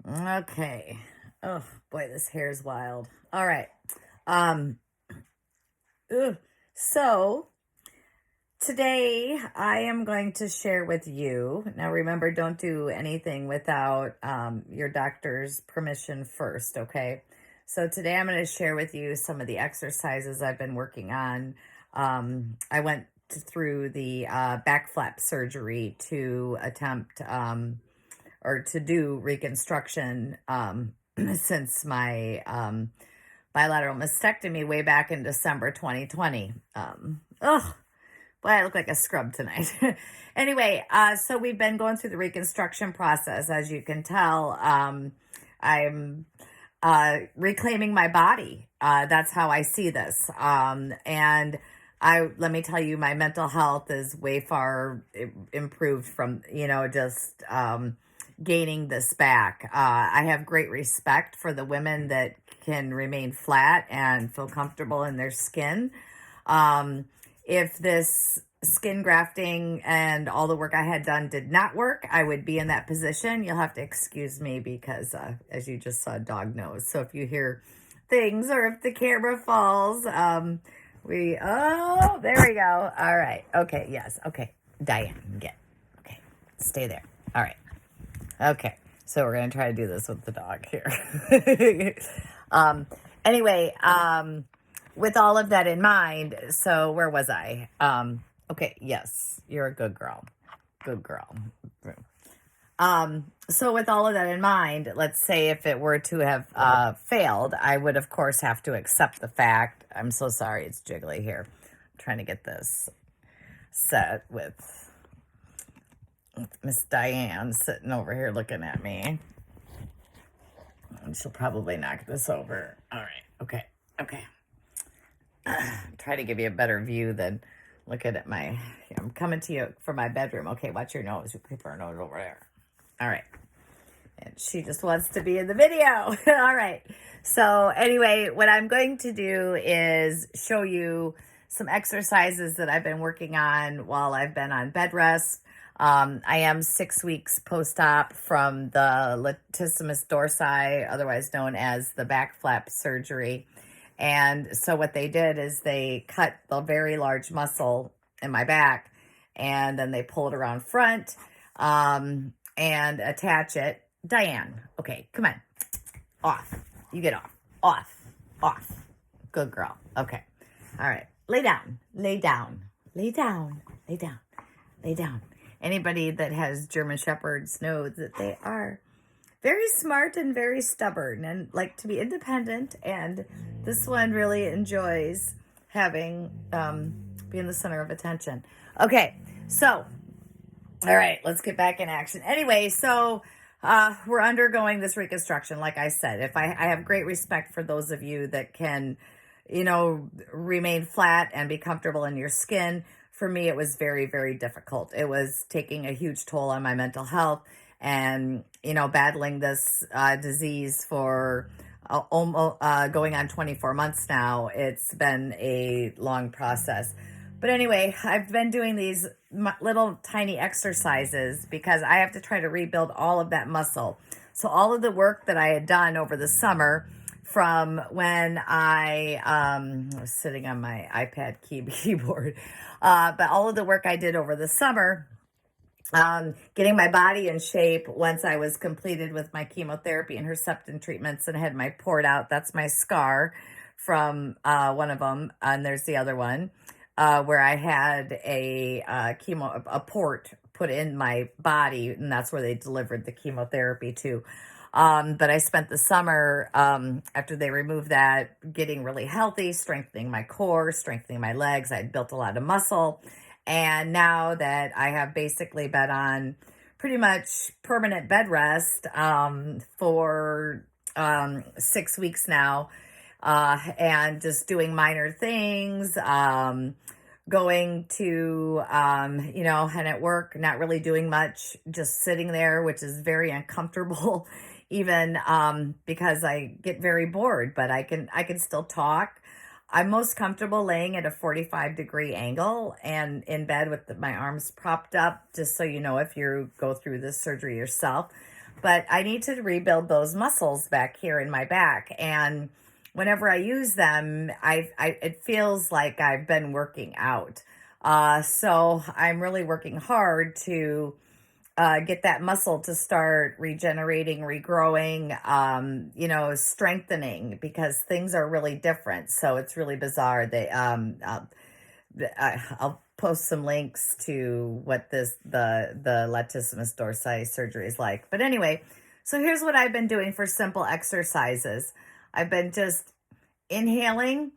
Okay. Oh boy, this hair is wild. All right. Um. ugh. So today I am going to share with you. Now, remember, don't do anything without your doctor's permission first. Okay. So today I'm going to share with you some of the exercises I've been working on. I went through the back flap surgery to attempt or to do reconstruction since my bilateral mastectomy way back in December 2020. Boy, I look like a scrub tonight. Anyway, so we've been going through the reconstruction process. As you can tell, I'm reclaiming my body. That's how I see this. And let me tell you, my mental health is way far improved from, just gaining this back. I have great respect for the women that can remain flat and feel comfortable in their skin. If this skin grafting and all the work I had done did not work, I would be in that position. You'll have to excuse me because, as you just saw, dog nose. So if you hear things or if the camera falls, there we go. All right. Okay. Yes. Okay. Diane, okay. Stay there. All right. Okay. So we're going to try to do this with the dog here. Anyway, with all of that in mind, so where was I? Okay, yes, you're a good girl. Good girl. So with all of that in mind, let's say if it were to have failed, I would, of course, have to accept the fact. I'm so sorry, it's jiggly here. I'm trying to get this set with Miss Diane sitting over here looking at me. And she'll probably knock this over. All right, okay. Try to give you a better view than looking at I'm coming to you from my bedroom. Okay, watch your nose. You keep her nose over there. All right. And she just wants to be in the video. All right. So anyway, what I'm going to do is show you some exercises that I've been working on while I've been on bed rest. I am 6 weeks post-op from the latissimus dorsi, otherwise known as the back flap surgery. And so what they did is they cut the very large muscle in my back, and then they pull it around front and attach it. Diane, okay, come on. Off. You get off. Off. Good girl. Okay. All right. Lay down. Anybody that has German Shepherds knows that they are very smart and very stubborn and like to be independent. And this one really enjoys having, being the center of attention. Okay. So, all right, let's get back in action. Anyway, so, we're undergoing this reconstruction. Like I said, I have great respect for those of you that can, remain flat and be comfortable in your skin. For me, it was very, very difficult. It was taking a huge toll on my mental health and, battling this disease for almost going on 24 months now. It's been a long process. But anyway, I've been doing these little tiny exercises because I have to try to rebuild all of that muscle. So all of the work that I had done over the summer from when I was sitting on my iPad keyboard, but all of the work I did over the summer, getting my body in shape once I was completed with my chemotherapy and Herceptin treatments and had my port out. That's my scar from one of them, and there's the other one where I had a port put in my body, and that's where they delivered the chemotherapy to. But I spent the summer after they removed that getting really healthy, strengthening my core, strengthening my legs. I had built a lot of muscle. And now that I have basically been on pretty much permanent bed rest for 6 weeks now, and just doing minor things, going to, and at work, not really doing much, just sitting there, which is very uncomfortable, even because I get very bored, but I can still talk. I'm most comfortable laying at a 45-degree angle and in bed with my arms propped up, just so you know if you go through this surgery yourself. but I need to rebuild those muscles back here in my back. And whenever I use them, it feels like I've been working out. So I'm really working hard to get that muscle to start regenerating, regrowing, strengthening, because things are really different. So it's really bizarre. I'll post some links to what the latissimus dorsi surgery is like. But anyway, so here's what I've been doing for simple exercises. I've been just inhaling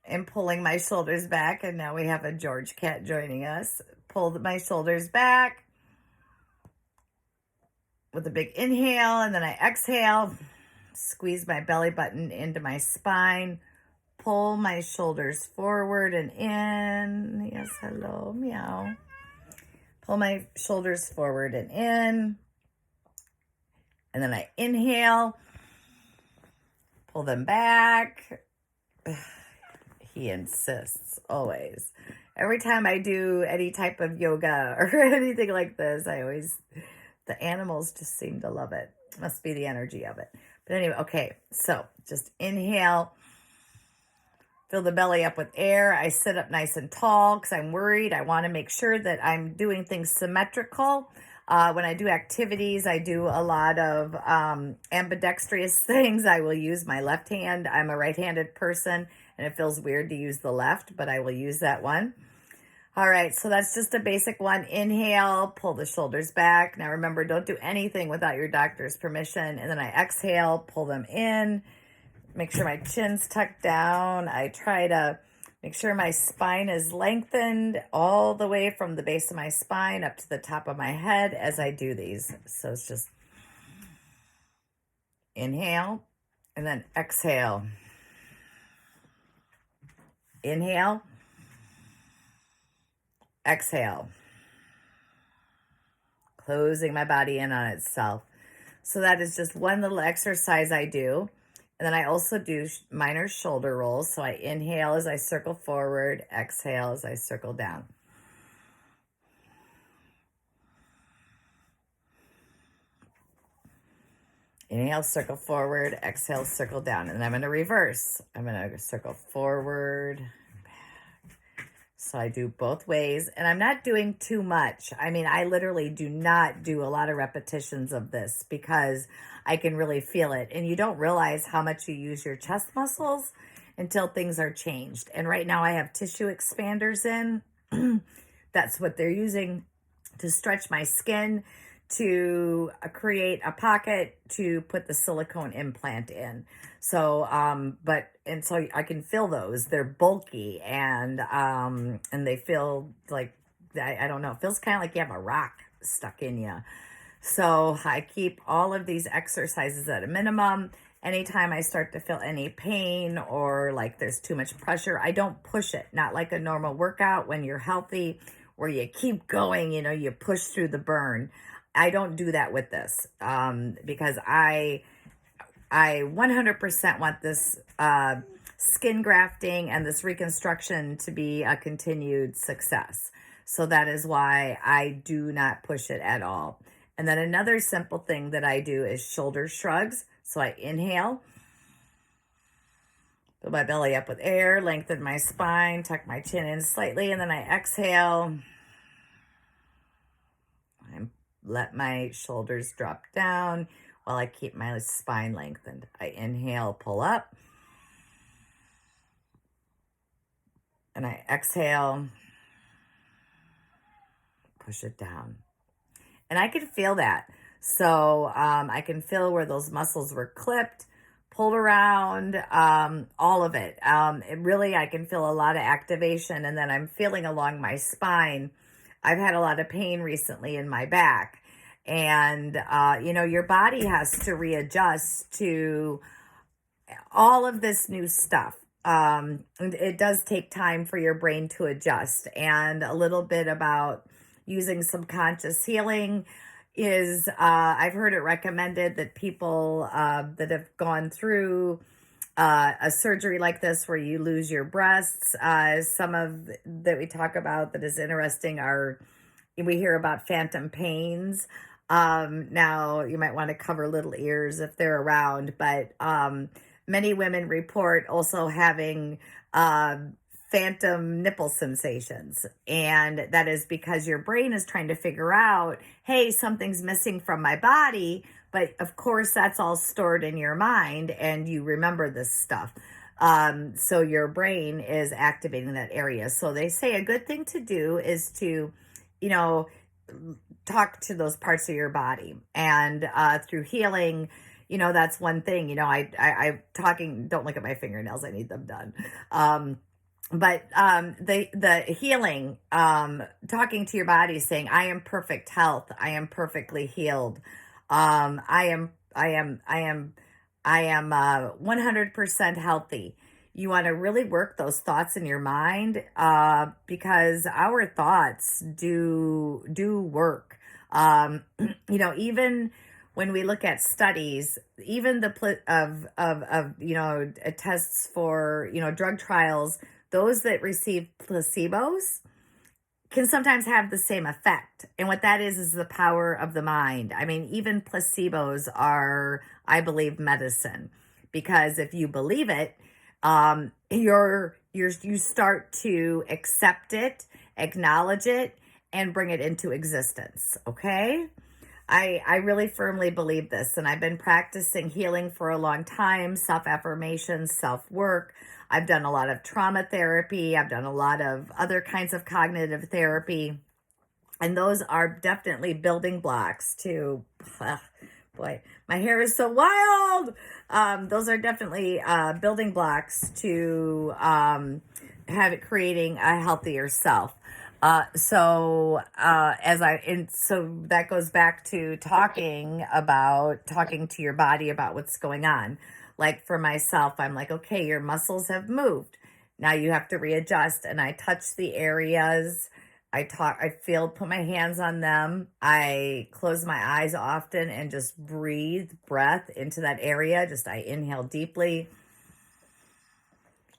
and pulling my shoulders back. And now we have a George cat joining us. Pull my shoulders back with a big inhale, and then I exhale, squeeze my belly button into my spine, pull my shoulders forward and in. Yes, hello, meow. Pull my shoulders forward and in, and then I inhale, pull them back. He insists always. Every time I do any type of yoga or anything like this, the animals just seem to love it. Must be the energy of it. But anyway, okay, so just inhale, fill the belly up with air. I sit up nice and tall because I'm worried. I want to make sure that I'm doing things symmetrical. When I do activities, I do a lot of ambidextrous things. I will use my left hand. I'm a right-handed person, and it feels weird to use the left, but I will use that one. All right, so that's just a basic one. Inhale, pull the shoulders back. Now remember, don't do anything without your doctor's permission. And then I exhale, pull them in. Make sure my chin's tucked down. I try to make sure my spine is lengthened all the way from the base of my spine up to the top of my head as I do these. So it's just inhale and then exhale. Inhale. Exhale. Closing my body in on itself. So that is just one little exercise I do. And then I also do minor shoulder rolls. So I inhale as I circle forward, exhale as I circle down. Inhale, circle forward, exhale, circle down. And then I'm going to reverse. I'm going to circle forward, back. So I do both ways. And I'm not doing too much. I mean, I literally do not do a lot of repetitions of this because I can really feel it. And you don't realize how much you use your chest muscles until things are changed. And right now I have tissue expanders in. That's what they're using to stretch my skin, to create a pocket to put the silicone implant in. So, so I can feel those. They're bulky and they feel like, I don't know, it feels kind of like you have a rock stuck in you. So I keep all of these exercises at a minimum. Anytime I start to feel any pain or like there's too much pressure, I don't push it. Not like a normal workout when you're healthy where you keep going, you push through the burn. I don't do that with this because I 100% want this skin grafting and this reconstruction to be a continued success. So that is why I do not push it at all. And then another simple thing that I do is shoulder shrugs. So I inhale, fill my belly up with air, lengthen my spine, tuck my chin in slightly, and then I exhale and let my shoulders drop down while I keep my spine lengthened. I inhale, pull up, and I exhale, push it down. And I can feel that. So I can feel where those muscles were clipped, pulled around, all of it. I can feel a lot of activation. And then I'm feeling along my spine. I've had a lot of pain recently in my back. And, your body has to readjust to all of this new stuff. It does take time for your brain to adjust. And a little bit about using subconscious healing is, I've heard it recommended that people that have gone through a surgery like this where you lose your breasts, some of that we talk about that is interesting are, we hear about phantom pains. Now, you might want to cover little ears if they're around, but many women report also having uh, phantom nipple sensations. And that is because your brain is trying to figure out, hey, something's missing from my body. But of course, that's all stored in your mind and you remember this stuff. So your brain is activating that area. So they say a good thing to do is to, you know, talk to those parts of your body, and through healing, that's one thing. I talking, don't look at my fingernails, I need them done. But the healing, talking to your body, saying, I am perfect health, I am perfectly healed, I am 100% healthy. You want to really work those thoughts in your mind, because our thoughts do work. Even when we look at studies, even of tests for drug trials, those that receive placebos can sometimes have the same effect. And what that is the power of the mind. I mean, even placebos are, I believe, medicine, because if you believe it, you start to accept it, acknowledge it, and bring it into existence. Okay. I really firmly believe this, and I've been practicing healing for a long time, self-affirmation, self-work. I've done a lot of trauma therapy. I've done a lot of other kinds of cognitive therapy, and those are definitely building blocks to, boy, my hair is so wild. Those are definitely building blocks to creating a healthier self. So that goes back to talking to your body about what's going on. Like for myself, I'm like, okay, your muscles have moved. Now you have to readjust. And I touch the areas. Put my hands on them. I close my eyes often and just breathe breath into that area. I inhale deeply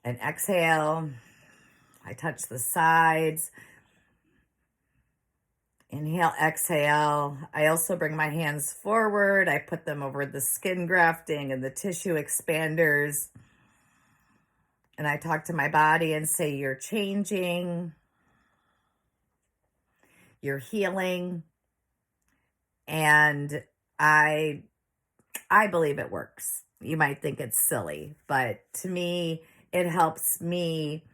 and exhale. I touch the sides. Inhale, exhale. I also bring my hands forward. I put them over the skin grafting and the tissue expanders. And I talk to my body and say, you're changing, you're healing. And I believe it works. You might think it's silly, but to me, it helps me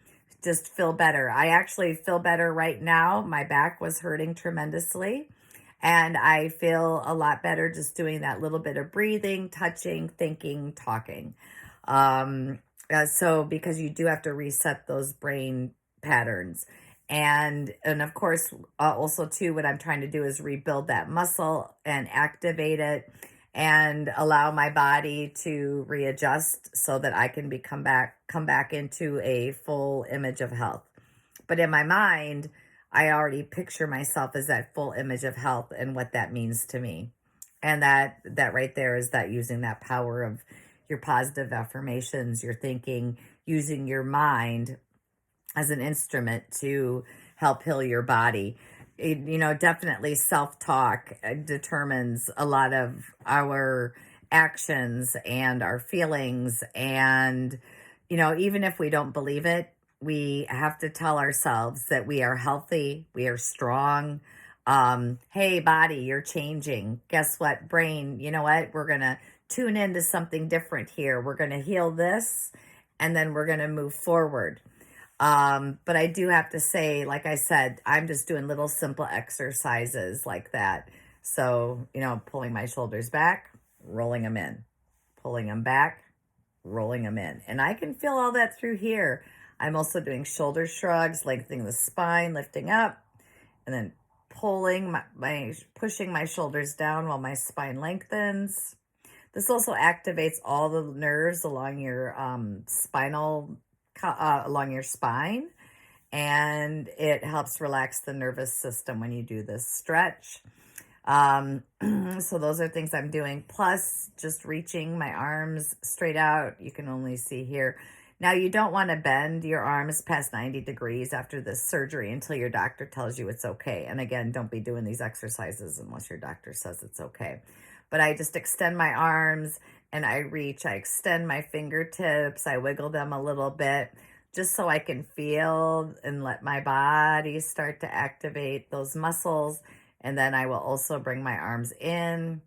just feel better. I actually feel better right now. My back was hurting tremendously, and I feel a lot better just doing that little bit of breathing, touching, thinking, talking. So because you do have to reset those brain patterns. And of course, also too, what I'm trying to do is rebuild that muscle and activate it and allow my body to readjust so that I can come back into a full image of health. But in my mind, I already picture myself as that full image of health and what that means to me. And that right there is that using that power of your positive affirmations, your thinking, using your mind as an instrument to help heal your body. Definitely self-talk determines a lot of our actions and our feelings. And, even if we don't believe it, we have to tell ourselves that we are healthy, we are strong. Hey, body, you're changing. Guess what, brain? You know what? We're going to tune into something different here. We're going to heal this, and then we're going to move forward. But I do have to say, like I said, I'm just doing little simple exercises like that. So, pulling my shoulders back, rolling them in, pulling them back, rolling them in. And I can feel all that through here. I'm also doing shoulder shrugs, lengthening the spine, lifting up, and then pushing my shoulders down while my spine lengthens. This also activates all the nerves along your along your spine, and it helps relax the nervous system when you do this stretch. So those are things I'm doing, plus just reaching my arms straight out. You can only see here, Now, you don't want to bend your arms past 90 degrees after this surgery until your doctor tells you it's okay. And again, don't be doing these exercises unless your doctor says it's okay. But I just extend my arms and I reach. I extend my fingertips. I wiggle them a little bit just so I can feel and let my body start to activate those muscles. And then I will also bring my arms in,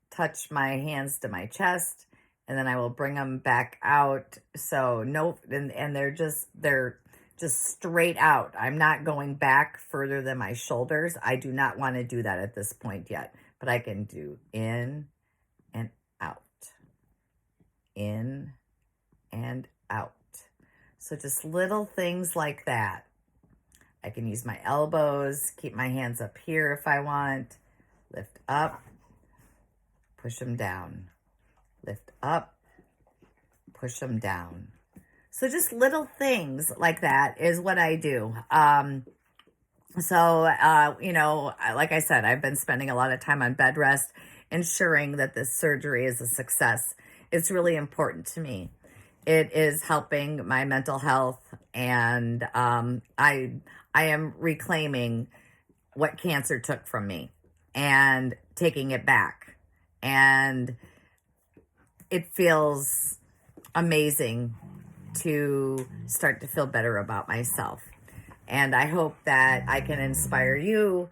touch my hands to my chest, and then I will bring them back out. So no, and they're just straight out. I'm not going back further than my shoulders. I do not want to do that at this point yet, but I can do in and out, in and out. So just little things like that. I can use my elbows, keep my hands up here if I want, lift up, push them down, lift up, push them down. So just little things like that is what I do. You know, like I said, I've been spending a lot of time on bed rest, ensuring that this surgery is a success. It's really important to me. It is helping my mental health, and I am reclaiming what cancer took from me and taking it back. And it feels amazing to start to feel better about myself. And I hope that I can inspire you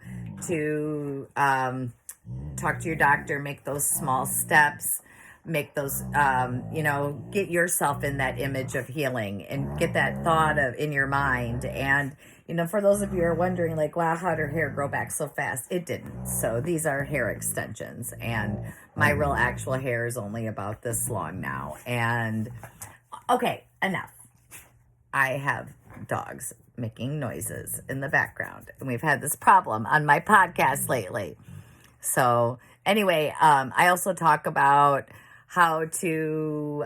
to talk to your doctor, make those small steps, make those, get yourself in that image of healing and get that thought of in your mind. And, for those of you who are wondering, like, wow, how did her hair grow back so fast? It didn't. So these are hair extensions, and my real actual hair is only about this long now. And okay, enough. I have dogs making noises in the background, and we've had this problem on my podcast lately. So anyway, I also talk about how to,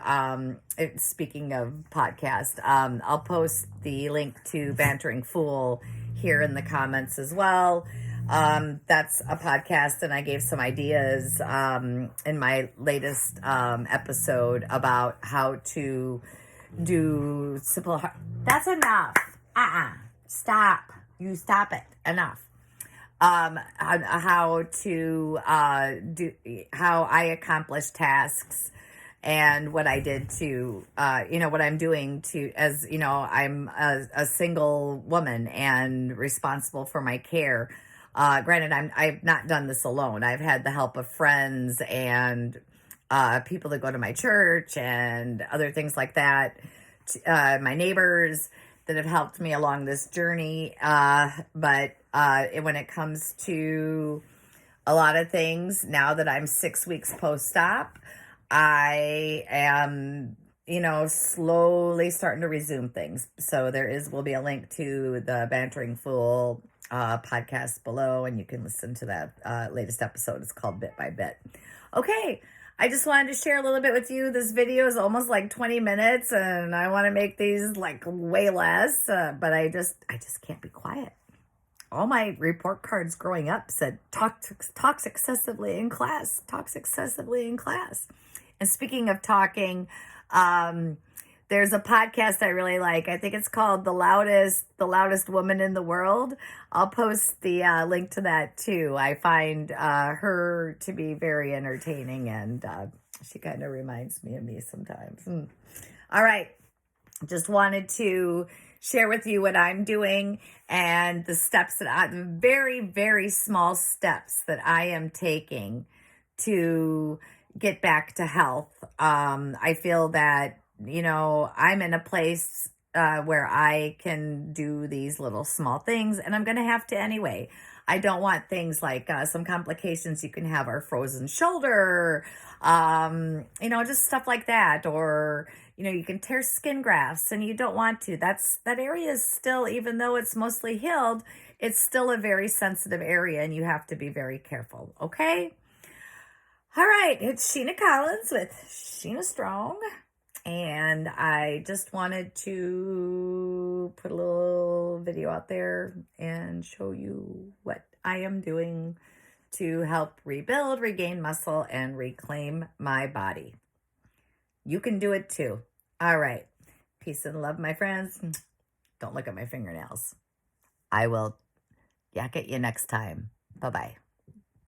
speaking of podcast, I'll post the link to Bantering Fool here in the comments as well. That's a podcast, and I gave some ideas in my latest episode about how to do simple. That's enough. Stop. You stop it. Enough. How to how I accomplish tasks, and what I did to, what I'm doing to, as I'm a single woman and responsible for my care. Granted, I've not done this alone. I've had the help of friends and people that go to my church and other things like that. My neighbors that have helped me along this journey. But when it comes to a lot of things, now that I'm 6 weeks post-op, I am, slowly starting to resume things. So will be a link to the Bantering Fool podcast below, and you can listen to that latest episode. It's called Bit by Bit. Okay. I just wanted to share a little bit with you. This video is almost like 20 minutes, and I want to make these like way less, but I just can't be quiet. All my report cards growing up said, talks excessively in class, talks excessively in class. And speaking of talking, there's a podcast I really like. I think it's called the Loudest Woman in the World. I'll post the link to that too. I find her to be very entertaining, and she kind of reminds me of me sometimes. All right. Just wanted to share with you what I'm doing and the steps the very, very small steps that I am taking to get back to health. I feel that, I'm in a place where I can do these little small things, and I'm going to have to anyway. I don't want things like some complications you can have are frozen shoulder, just stuff like that. Or, you can tear skin grafts, and you don't want to. That area is still, even though it's mostly healed, it's still a very sensitive area, and you have to be very careful. Okay? All right. It's Shena Collins with Shena Strong. And I just wanted to put a little video out there and show you what I am doing to help rebuild, regain muscle, and reclaim my body. You can do it too. All right. Peace and love, my friends. Don't look at my fingernails. I will yak at you next time. Bye-bye.